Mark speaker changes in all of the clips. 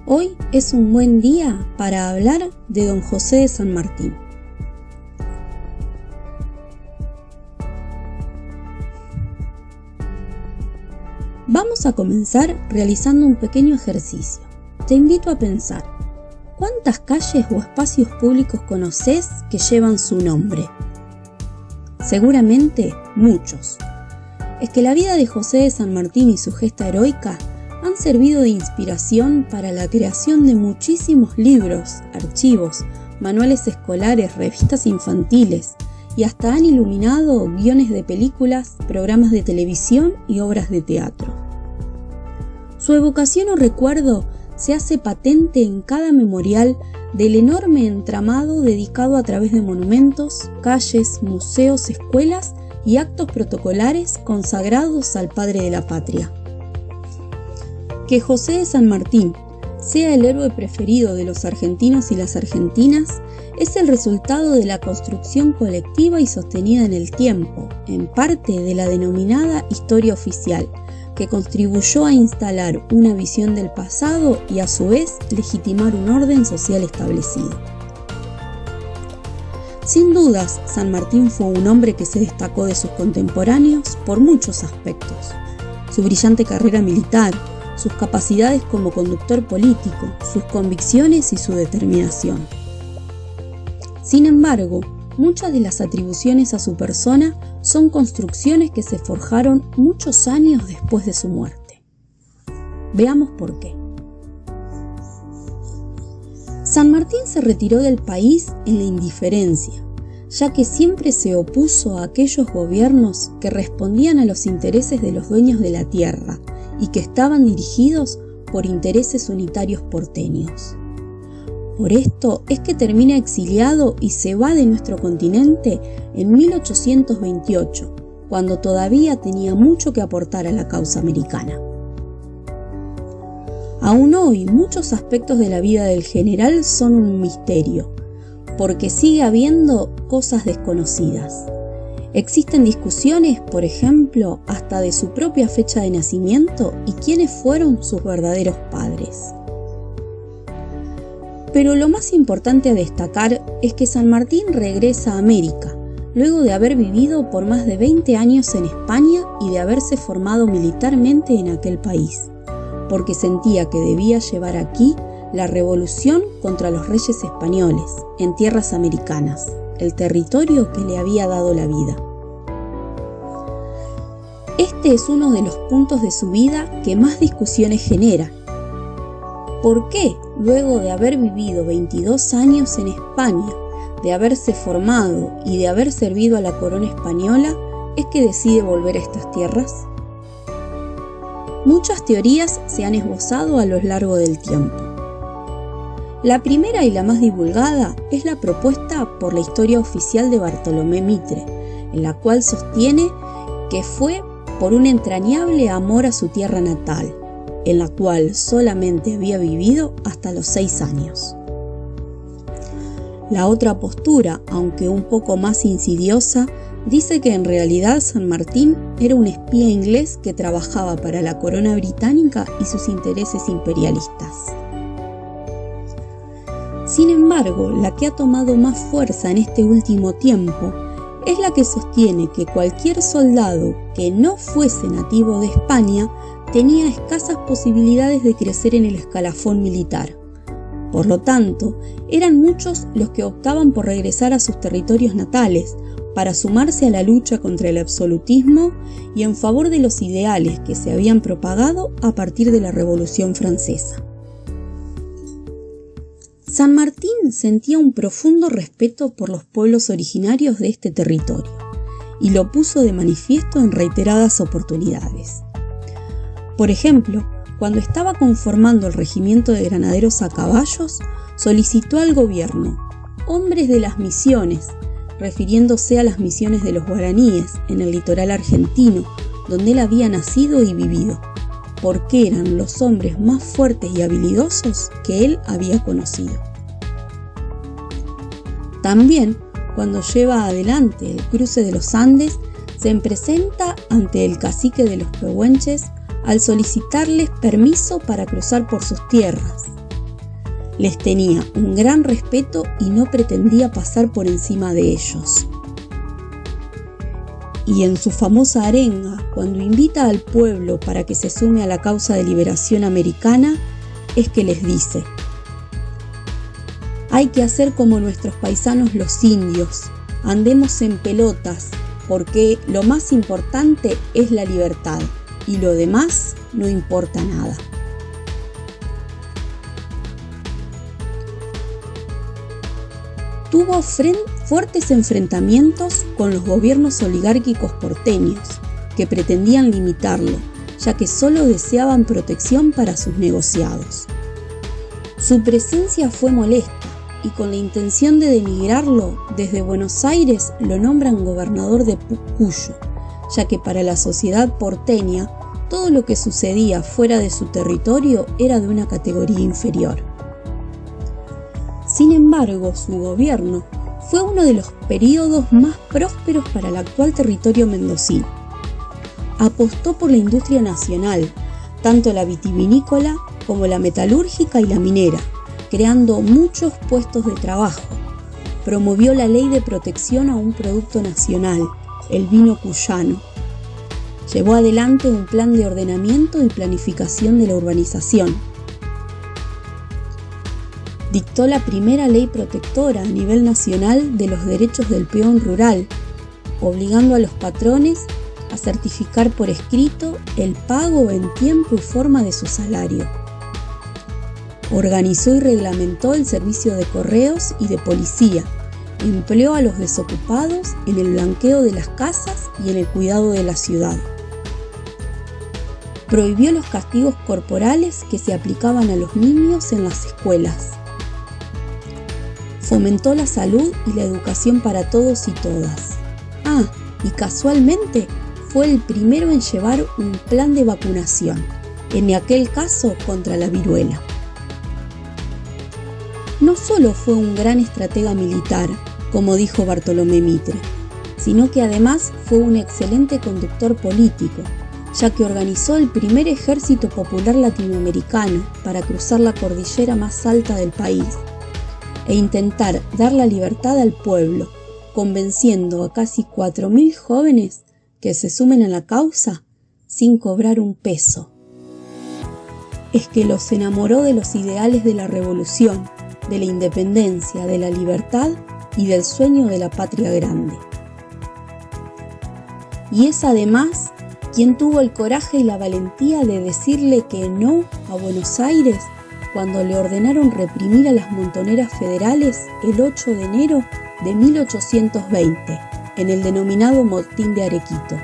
Speaker 1: Hoy es un buen día para hablar de Don José de San Martín. Vamos a comenzar realizando un pequeño ejercicio. Te invito a pensar, ¿cuántas calles o espacios públicos conoces que llevan su nombre? Seguramente muchos. Es que la vida de José de San Martín y su gesta heroica han servido de inspiración para la creación de muchísimos libros, archivos, manuales escolares, revistas infantiles y hasta han iluminado guiones de películas, programas de televisión y obras de teatro. Su evocación o recuerdo se hace patente en cada memorial del enorme entramado dedicado a través de monumentos, calles, museos, escuelas y actos protocolares consagrados al padre de la patria. Que José de San Martín sea el héroe preferido de los argentinos y las argentinas es el resultado de la construcción colectiva y sostenida en el tiempo, en parte de la denominada historia oficial, que contribuyó a instalar una visión del pasado y a su vez legitimar un orden social establecido. Sin dudas, San Martín fue un hombre que se destacó de sus contemporáneos por muchos aspectos: su brillante carrera militar, sus capacidades como conductor político, sus convicciones y su determinación. Sin embargo, muchas de las atribuciones a su persona son construcciones que se forjaron muchos años después de su muerte. Veamos por qué. San Martín se retiró del país en la indiferencia, ya que siempre se opuso a aquellos gobiernos que respondían a los intereses de los dueños de la tierra y que estaban dirigidos por intereses unitarios porteños. Por esto es que termina exiliado y se va de nuestro continente en 1828, cuando todavía tenía mucho que aportar a la causa americana. Aún hoy, muchos aspectos de la vida del general son un misterio, porque sigue habiendo cosas desconocidas. Existen discusiones, por ejemplo, hasta de su propia fecha de nacimiento y quiénes fueron sus verdaderos padres. Pero lo más importante a destacar es que San Martín regresa a América, luego de haber vivido por más de 20 años en España y de haberse formado militarmente en aquel país, porque sentía que debía llevar aquí la revolución contra los reyes españoles en tierras americanas, el territorio que le había dado la vida. Este es uno de los puntos de su vida que más discusiones genera. ¿Por qué, luego de haber vivido 22 años en España, de haberse formado y de haber servido a la corona española, es que decide volver a estas tierras? Muchas teorías se han esbozado a lo largo del tiempo. La primera y la más divulgada es la propuesta por la historia oficial de Bartolomé Mitre, en la cual sostiene que fue por un entrañable amor a su tierra natal, en la cual solamente había vivido hasta los 6 años. La otra postura, aunque un poco más insidiosa, dice que en realidad San Martín era un espía inglés que trabajaba para la corona británica y sus intereses imperialistas. Sin embargo, la que ha tomado más fuerza en este último tiempo es la que sostiene que cualquier soldado que no fuese nativo de España tenía escasas posibilidades de crecer en el escalafón militar. Por lo tanto, eran muchos los que optaban por regresar a sus territorios natales para sumarse a la lucha contra el absolutismo y en favor de los ideales que se habían propagado a partir de la Revolución Francesa. San Martín sentía un profundo respeto por los pueblos originarios de este territorio y lo puso de manifiesto en reiteradas oportunidades. Por ejemplo, cuando estaba conformando el regimiento de granaderos a caballos, solicitó al gobierno hombres de las misiones, refiriéndose a las misiones de los guaraníes en el litoral argentino, donde él había nacido y vivido, porque eran los hombres más fuertes y habilidosos que él había conocido. También, cuando lleva adelante el cruce de los Andes, se presenta ante el cacique de los pehuenches al solicitarles permiso para cruzar por sus tierras, Les tenía un gran respeto y no pretendía pasar por encima de ellos. Y en su famosa arenga, cuando invita al pueblo para que se sume a la causa de liberación americana, es que les dice: hay que hacer como nuestros paisanos los indios, andemos en pelotas, porque lo más importante es la libertad y lo demás no importa nada. Tuvo fuertes enfrentamientos con los gobiernos oligárquicos porteños, que pretendían limitarlo, ya que solo deseaban protección para sus negociados. Su presencia fue molesta y con la intención de denigrarlo, desde Buenos Aires lo nombran gobernador de Cuyo, ya que para la sociedad porteña todo lo que sucedía fuera de su territorio era de una categoría inferior. Sin embargo, su gobierno fue uno de los períodos más prósperos para el actual territorio mendocino. Apostó por la industria nacional, tanto la vitivinícola como la metalúrgica y la minera, creando muchos puestos de trabajo. Promovió la ley de protección a un producto nacional, el vino cuyano. Llevó adelante un plan de ordenamiento y planificación de la urbanización. Dictó la primera ley protectora a nivel nacional de los derechos del peón rural, obligando a los patrones a certificar por escrito el pago en tiempo y forma de su salario. Organizó y reglamentó el servicio de correos y de policía. Empleó a los desocupados en el blanqueo de las casas y en el cuidado de la ciudad. Prohibió los castigos corporales que se aplicaban a los niños en las escuelas. Fomentó la salud y la educación para todos y todas. Y casualmente fue el primero en llevar un plan de vacunación, en aquel caso contra la viruela. No solo fue un gran estratega militar, como dijo Bartolomé Mitre, sino que además fue un excelente conductor político, ya que organizó el primer ejército popular latinoamericano para cruzar la cordillera más alta del país e intentar dar la libertad al pueblo, convenciendo a casi 4.000 jóvenes que se sumen a la causa sin cobrar un peso. Es que los enamoró de los ideales de la revolución, de la independencia, de la libertad y del sueño de la patria grande. Y es además quien tuvo el coraje y la valentía de decirle que no a Buenos Aires cuando le ordenaron reprimir a las montoneras federales el 8 de enero de 1820, en el denominado Motín de Arequito.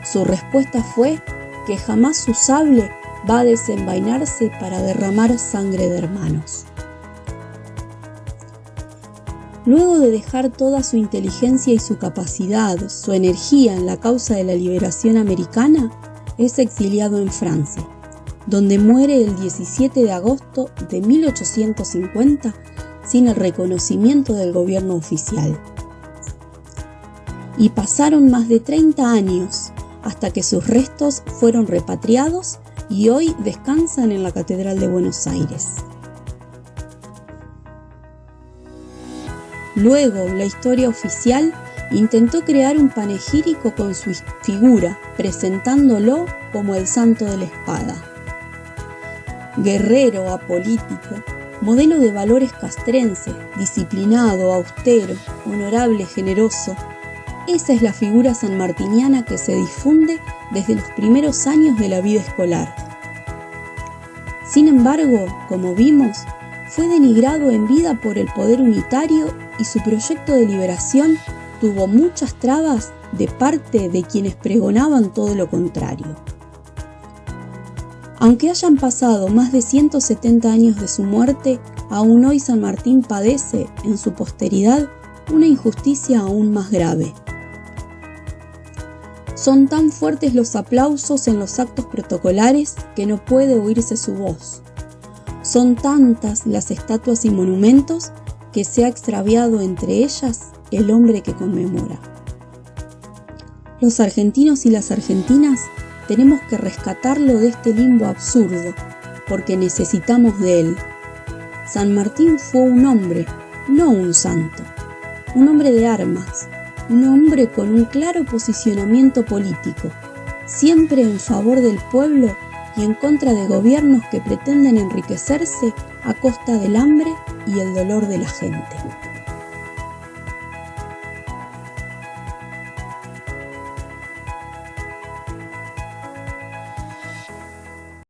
Speaker 1: Su respuesta fue que jamás su sable va a desenvainarse para derramar sangre de hermanos. Luego de dejar toda su inteligencia y su capacidad, su energía en la causa de la liberación americana, es exiliado en Francia, donde muere el 17 de agosto de 1850 sin el reconocimiento del gobierno oficial. Y pasaron más de 30 años hasta que sus restos fueron repatriados y hoy descansan en la Catedral de Buenos Aires. Luego, la historia oficial intentó crear un panegírico con su figura, presentándolo como el santo de la espada. Guerrero, apolítico, modelo de valores castrense, disciplinado, austero, honorable, generoso. Esa es la figura sanmartiniana que se difunde desde los primeros años de la vida escolar. Sin embargo, como vimos, fue denigrado en vida por el poder unitario y su proyecto de liberación tuvo muchas trabas de parte de quienes pregonaban todo lo contrario. Aunque hayan pasado más de 170 años de su muerte, aún hoy San Martín padece, en su posteridad, una injusticia aún más grave. Son tan fuertes los aplausos en los actos protocolares que no puede oírse su voz. Son tantas las estatuas y monumentos que se ha extraviado entre ellas el hombre que conmemora. Los argentinos y las argentinas tenemos que rescatarlo de este limbo absurdo, porque necesitamos de él. San Martín fue un hombre, no un santo, un hombre de armas, un hombre con un claro posicionamiento político, siempre en favor del pueblo y en contra de gobiernos que pretenden enriquecerse a costa del hambre y el dolor de la gente.